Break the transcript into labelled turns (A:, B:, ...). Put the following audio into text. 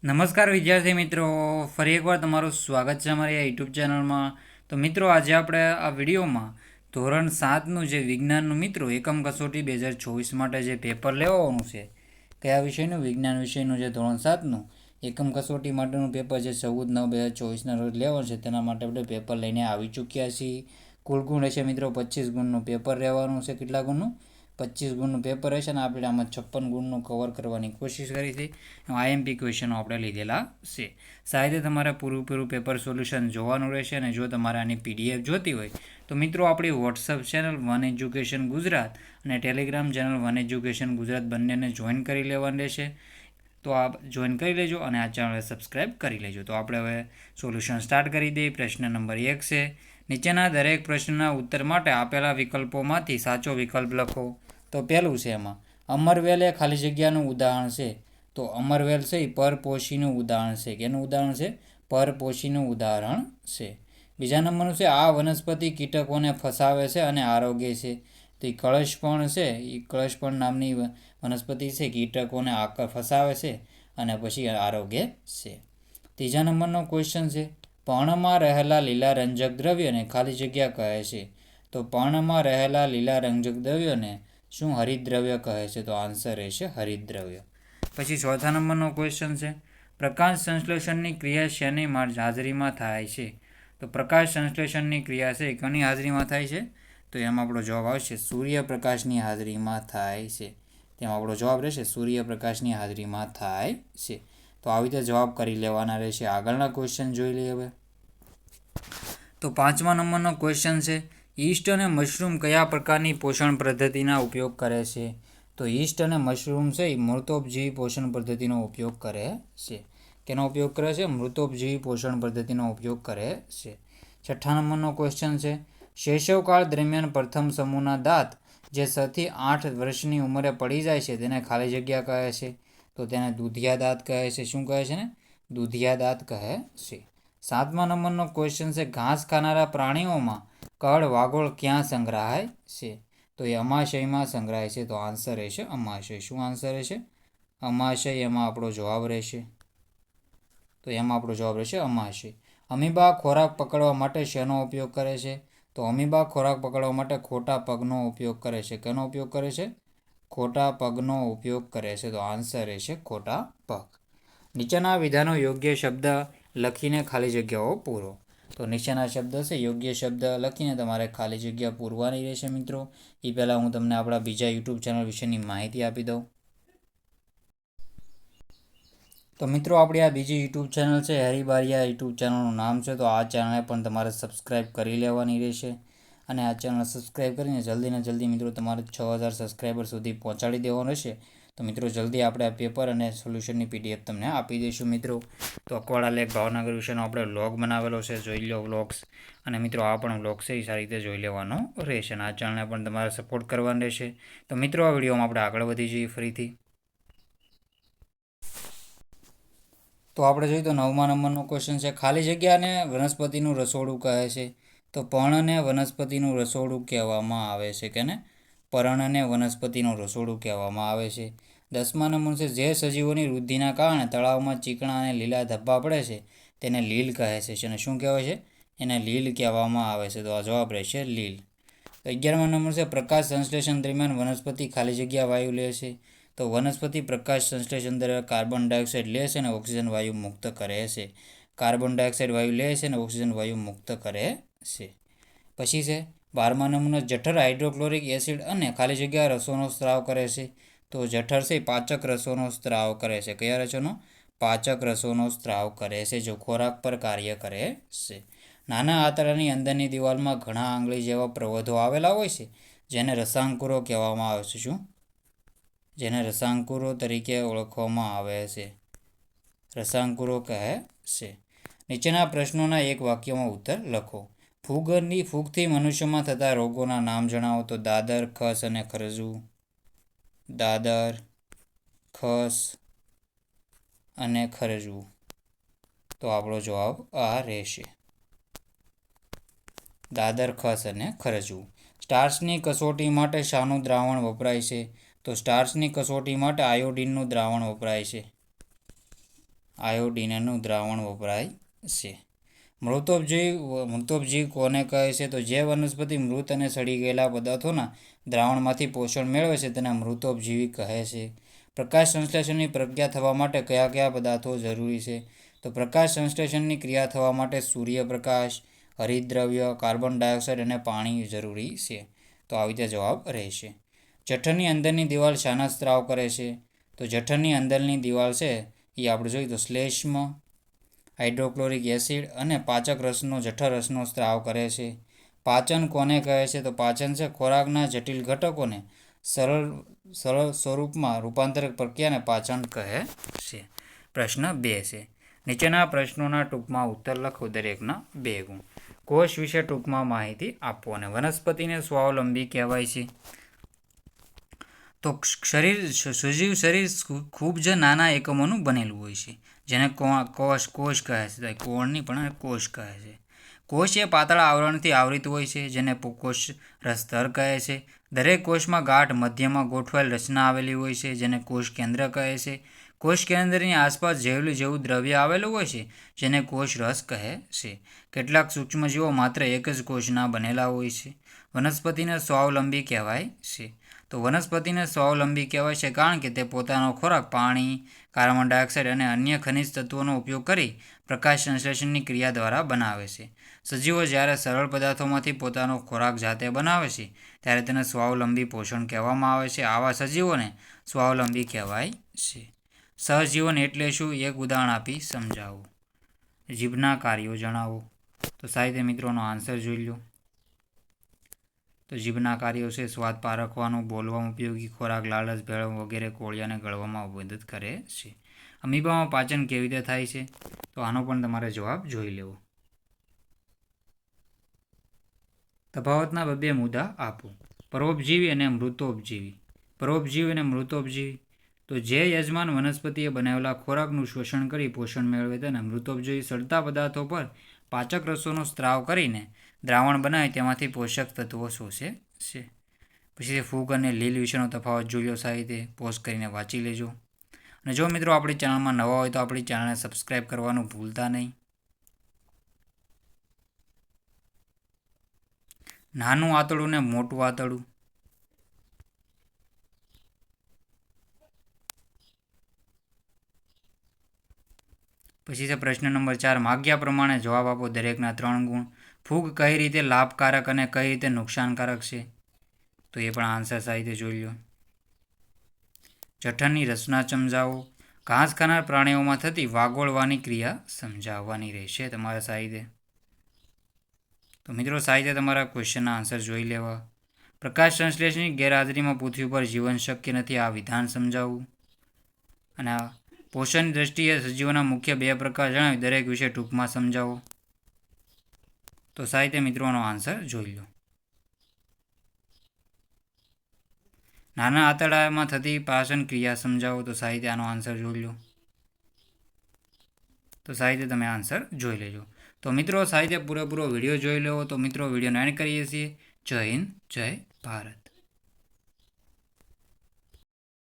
A: નમસ્કાર વિદ્યાર્થી મિત્રો, ફરી એકવાર તમારું સ્વાગત છે અમારી આ યુટ્યુબ ચેનલમાં. તો મિત્રો, આજે આપણે આ વિડીયોમાં ધોરણ 7નું જે વિજ્ઞાનનું મિત્રો એકમ કસોટી 2024 માટે જે પેપર લેવાનું છે, કયા વિષયનું? વિજ્ઞાન વિષયનું જે ધોરણ 7નું એકમ કસોટી માટેનું પેપર જે 14/9/2024ના રોજ લેવાનું છે, તેના માટે આપણે પેપર લઈને આવી ચૂક્યા છીએ. કુલ ગુણ રહેશે મિત્રો 25 ગુણનું પેપર રહેવાનું છે. કેટલા ગુણનું? 25 ગુણનું પેપર રહેશે ને આપણે આમાં 56 ગુણનું કવર કરવાની કોશિશ કરી હતી. IMP ક્વેશ્ચનો આપણે લીધેલા છે. સાથે તમારે પૂરું પેપર સોલ્યુશન જોવાનું રહેશે. અને જો તમારે આની PDF જોતી હોય તો મિત્રો આપણી WhatsApp channel one education Gujarat અને Telegram channel one education Gujarat બંનેને જોઈન કરી લેવાનું રહેશે. તો આ જોઈન કરી લેજો અને આ ચેનલ સબસ્ક્રાઈબ કરી લેજો. તો આપણે હવે સોલ્યુશન સ્ટાર્ટ કરી દઈએ. પ્રશ્ન નંબર 1 છે, નીચેના દરેક પ્રશ્નના ઉત્તર માટે આપેલા વિકલ્પોમાંથી સાચો વિકલ્પ લખો. તો પહેલું છે એમાં અમરવેલ એ ખાલી જગ્યાનું ઉદાહરણ છે. તો અમરવેલ છે એ પરપોશીનું ઉદાહરણ છે. કેનું ઉદાહરણ છે? પરપોશીનું ઉદાહરણ છે. બીજા નંબરનું છે આ વનસ્પતિ કીટકોને ફસાવે છે અને આરોગ્ય છે. તો એ કળશપણ છે, એ કળશપણ નામની વનસ્પતિ છે, કીટકોને ફસાવે છે અને પછી આરોગ્ય છે. ત્રીજા નંબરનો ક્વેશ્ચન છે, પર્ણમાં રહેલા લીલા રંજક દ્રવ્યને ખાલી જગ્યા કહે છે. તો પર્ણમાં રહેલા લીલા રંજક દ્રવ્યને શું હરિતદ્રવ્ય કહે છે? તો આન્સર રહેશે હરિતદ્રવ્ય. પછી ચોથા નંબરનો ક્વેશ્ચન છે, પ્રકાશ સંશ્લેષણની ક્રિયા શેની હાજરીમાં થાય છે? તો પ્રકાશ સંશ્લેષણની ક્રિયા છે કોની હાજરીમાં થાય છે? તો એમાં આપણો જવાબ આવશે સૂર્યપ્રકાશની હાજરીમાં થાય છે. તેમાં આપણો જવાબ રહેશે સૂર્યપ્રકાશની હાજરીમાં થાય છે. તો આવી રીતે જવાબ કરી લેવાના રહેશે. આગળના ક્વેશ્ચન જોઈ લઈએ હવે. તો પાંચમા નંબરનો ક્વેશ્ચન છે, ઈસ્ટ અને મશરૂમ કયા પ્રકારની પોષણ પદ્ધતિના ઉપયોગ કરે છે? તો ઈસ્ટ અને મશરૂમ છે એ મૃતોપજીવી પોષણ પદ્ધતિનો ઉપયોગ કરે છે. કેનો ઉપયોગ કરે છે? મૃતોપજીવી પોષણ પદ્ધતિનો ઉપયોગ કરે છે. છઠ્ઠા નંબરનો ક્વેશ્ચન છે, શૈશવકાળ દરમિયાન પ્રથમ સમૂહના દાંત જે 6 થી 8 વર્ષની ઉંમરે પડી જાય છે તેને ખાલી જગ્યા કહે છે. તો તેને દૂધિયા દાંત કહે છે. શું કહે છે ને? દૂધિયા દાંત કહે છે. સાતમા નંબરનો ક્વેશ્ચન છે, ઘાસ ખાનારા પ્રાણીઓમાં કળ વાગોળ ક્યાં સંગ્રહાય છે? તો એ અમાશયમાં સંગ્રહાય છે. તો આન્સર રહેશે અમાશય. શું આન્સર રહેશે? અમાશય. એમાં આપણો જવાબ રહેશે. તો એમાં આપણો જવાબ રહેશે અમાશય. અમીબા ખોરાક પકડવા માટે શેનો ઉપયોગ કરે છે? તો અમીબા ખોરાક પકડવા માટે ખોટા પગનો ઉપયોગ કરે છે. કેનો ઉપયોગ કરે છે? ખોટા પગનો ઉપયોગ કરે છે. તો આન્સર રહેશે ખોટા પગ. નીચેના વિધાનો યોગ્ય શબ્દ લખીને ખાલી જગ્યાઓ પૂરો. તો નીચેના શબ્દ છે યોગ્ય શબ્દ લખીને તમારે ખાલી જગ્યા પૂરવાની રહેશે મિત્રો. એ પહેલાં હું તમને આપણા બીજા યુટ્યુબ ચેનલ વિશેની માહિતી આપી દઉં. તો મિત્રો, આપણી આ બીજી યુટ્યુબ ચેનલ છે હરિબારિયા યુટ્યુબ ચેનલનું નામ છે. તો આ ચેનલને પણ તમારે સબસ્ક્રાઈબ કરી લેવાની રહેશે. અને આ ચેનલ સબસ્ક્રાઈબ કરીને જલ્દીને જલ્દી મિત્રો તમારે 6000 સબસ્ક્રાઈબર સુધી પહોંચાડી દેવાનું રહેશે. તો મિત્રો, જલ્દી આપણે આ પેપર અને સોલ્યુશનની PDF તમને આપી દઈશું મિત્રો. તો અકવાડા લેક ભાવનગર વિશેનો આપણે વ્લોગ બનાવેલો છે, જોઈ લો વ્લોગ્સ. અને મિત્રો, આ પણ વ્લોગ છે એ સારી રીતે જોઈ લેવાનો રહેશે. અને આ ચેનલને પણ તમારે સપોર્ટ કરવાનો રહેશે. તો મિત્રો, આ વિડીયોમાં આપણે આગળ વધી જઈએ ફરીથી. તો આપણે જોઈએ તો 9મા નંબરનો ક્વેશ્ચન છે, ખાલી જગ્યાને વનસ્પતિનું રસોડું કહે છે. તો પર્ણને વનસ્પતિનું રસોડું કહેવામાં આવે છે. કે ને પર્ણને વનસ્પતિનું રસોડું કહેવામાં આવે છે. 10મા નંબર છે, જે સજીવોની વૃદ્ધિના કારણે તળાવમાં ચીકણા અને લીલા ધબ્બા પડે છે તેને લીલ કહે છે. અને શું કહેવાય છે? એને લીલ કહેવામાં આવે છે. તો આ જવાબ રહેશે લીલ. તો 11મા નંબર છે, પ્રકાશ સંશ્લેષણ દરમિયાન વનસ્પતિ ખાલી જગ્યા વાયુ લે છે. તો વનસ્પતિ પ્રકાશ સંશ્લેષણ દરમિયાન કાર્બન ડાયોક્સાઇડ લે છે અને ઓક્સિજન વાયુ મુક્ત કરે છે. કાર્બન ડાયોક્સાઇડ વાયુ લે છે અને ઓક્સિજન વાયુ મુક્ત કરે છે. પછી છે 12મા નંબરનો, જઠર હાઇડ્રોક્લોરિક એસિડ અને ખાલી જગ્યા રસોનો સ્ત્રાવ કરે છે. તો જઠર છે પાચક રસોનો સ્ત્રાવ કરે છે. કયા રસોનો? પાચક રસોનો સ્ત્રાવ કરે છે, જો ખોરાક પર કાર્ય કરે છે. નાના આંતરડાની અંદરની દિવાલમાં ઘણા આંગળી જેવા પ્રવધો આવેલા હોય છે જેને રસાંકુરો કહેવામાં આવે છે. શું? જેને રસાંકુરો તરીકે ઓળખવામાં આવે છે. રસાંકુરો કહે છે. નીચેના પ્રશ્નોના એક વાક્યમાં ઉત્તર લખો. ફૂગથી મનુષ્યમાં થતા રોગોના નામ જણાવો. તો દાદર, ખસ અને ખરજવું. દાદર, ખસ અને ખરજવું. તો આપણો જવાબ આ રહેશે, દાદર, ખસ અને ખરજવું. સ્ટાર્ચની કસોટી માટે શાનું દ્રાવણ વપરાય છે? તો સ્ટાર્ચની કસોટી માટે આયોડિનનું દ્રાવણ વપરાય છે. આયોડિનનું દ્રાવણ વપરાય છે. મૃતોપજીવી કોને કહે છે? તો જે વનસ્પતિ મૃત અને સડી ગયેલા પદાર્થોના દ્રાવણમાંથી પોષણ મેળવે છે તેને મૃતોપજીવી કહે છે. પ્રકાશ સંશ્લેષણની પ્રક્રિયા થવા માટે કયા કયા પદાર્થો જરૂરી છે? તો પ્રકાશ સંશ્લેષણની ક્રિયા થવા માટે સૂર્યપ્રકાશ, હરિતદ્રવ્ય, કાર્બન ડાયોક્સાઇડ અને પાણી જરૂરી છે. તો આવી રીતે જવાબ રહેશે. જઠરની અંદરની દિવાલ શાના સ્ત્રાવ કરે છે? તો જઠરની અંદરની દિવાલ છે એ આપણે જોઈએ તો શ્લેષ્મ, હાઇડ્રોક્લોરિક એસિડ અને પાચક રસનો જઠરરસનો સ્ત્રાવ કરે છે. પાચન કોને કહે છે? તો પાચન છે ખોરાકના જટિલ ઘટકોને સરળ સ્વરૂપમાં રૂપાંતરક પ્રક્રિયાને પાચન કહે છે. પ્રશ્ન 2 છે. નીચેના પ્રશ્નોના ટૂંકમાં ઉત્તર લખો, દરેકના 2 ગુણ. કોષ વિશે ટૂંકમાં માહિતી આપો. અને વનસ્પતિને સ્વાવલંબી કહેવાય છે. તો સજીવ શરીર ખૂબ જ નાના એકમોનું બનેલું હોય છે, જેને કોષ કહે છે. કોણ નહીં પણ કોષ કહે છે. કોષ એ પાતળા આવરણથી આવૃત હોય છે, જેને કોષ સ્તર કહે છે. દરેક કોષમાં ગાંઠ મધ્યમાં ગોઠવાયેલ રચના આવેલી હોય છે, જેને કોષ કેન્દ્ર કહે છે. કોષ કેન્દ્રની આસપાસ જેવું દ્રવ્ય આવેલું હોય છે, જેને કોષ રસ કહે છે. કેટલાક સૂક્ષ્મજીવો માત્ર એક જ કોષના બનેલા હોય છે. વનસ્પતિને સ્વાવલંબી કહેવાય છે. તો વનસ્પતિને સ્વાવલંબી કહેવાય છે કારણ કે તે પોતાનો ખોરાક પાણી, કાર્બન ડાયોક્સાઇડ અને અન્ય ખનિજ તત્વોનો ઉપયોગ કરી પ્રકાશ સંશ્લેષણની ક્રિયા દ્વારા બનાવે છે. સજીવો જ્યારે સરળ પદાર્થોમાંથી પોતાનો ખોરાક જાતે બનાવે છે ત્યારે તેને સ્વાવલંબી પોષણ કહેવામાં આવે છે. આવા સજીવોને સ્વાવલંબી કહેવાય છે. સહજીવન એટલે શું? એક ઉદાહરણ આપી સમજાવો. જીભના કાર્યો જણાવો. તો સાહિત્ય મિત્રોનો આન્સર જોઈ લો. તો જીભના કાર્યો છે સ્વાદ પારખવાનું, બોલવામાં ઉપયોગી, ખોરાક, લાળચ, ભેળ વગેરે કોળિયાને ગળવામાં મદદ કરે છે. અમીબામાં પાચન કેવી રીતે થાય છે? તો આનો પણ તમારે જવાબ જોઈ લેવો. તફાવતના 2 મુદ્દા આપો. પરોપજીવી અને મૃતોપજીવી. પરોપજીવી અને મૃતોપજીવી. તો જે યજમાન વનસ્પતિએ બનાવેલા ખોરાકનું શોષણ કરી પોષણ મેળવે તેને મૃતોપજીવી. સડતા પદાર્થો પર પાચક રસોનો સ્ત્રાવ કરીને દ્રાવણ બનાવી તેમાંથી પોષક તત્વો શોષે છે. પછી ફૂગ અને લીલ વિશેનો તફાવત જોઈ લો. સાહિત્ય પોઝ કરીને વાંચી લેજો. અને જો મિત્રો આપણી ચેનલમાં નવા હોય તો આપણી ચેનલને સબસ્ક્રાઈબ કરવાનું ભૂલતા નહીં. નાનું આંતરડું ને મોટું આંતરડું. પછી છે પ્રશ્ન નંબર 4. માગ્યા પ્રમાણે જવાબ આપો. દરેકના 3 ગુણ. ફૂગ કઈ રીતે લાભકારક અને કઈ રીતે નુકસાનકારક છે? તો એ પણ આન્સર સાહિત્ય જોઈ લો. જઠરની રચના સમજાવો. ઘાસ ખાનાર પ્રાણીઓમાં થતી વાગોળવાની ક્રિયા સમજાવવાની રહેશે તમારા સાહિત્ય. તો મિત્રો સાહિત્ય તમારા ક્વેશ્ચનના આન્સર જોઈ લેવા. પ્રકાશ સંશ્લેષણની ગેરહાજરીમાં પૃથ્વી પર જીવન શક્ય નથી, આ વિધાન સમજાવવું. અને પોષણની દ્રષ્ટિએ સજીવોના મુખ્ય 2 પ્રકાર જણાવી દરેક વિશે ટૂંકમાં સમજાવો. તો સાહિત્ય મિત્રોનો આન્સર જોઈ લો. નાના આંતરડામાં થતી પાચન ક્રિયા સમજાવો. તો સાહિત્ય આનો આન્સર જોઈ લો. તો સાહિત્ય તમે આન્સર જોઈ લેજો. તો મિત્રો સાહિત્ય પૂરેપૂરો વિડીયો જોઈ લેવો. તો મિત્રો વિડીયોને એન્ડ કરીએ છીએ. જય હિન્દ, જય ભારત.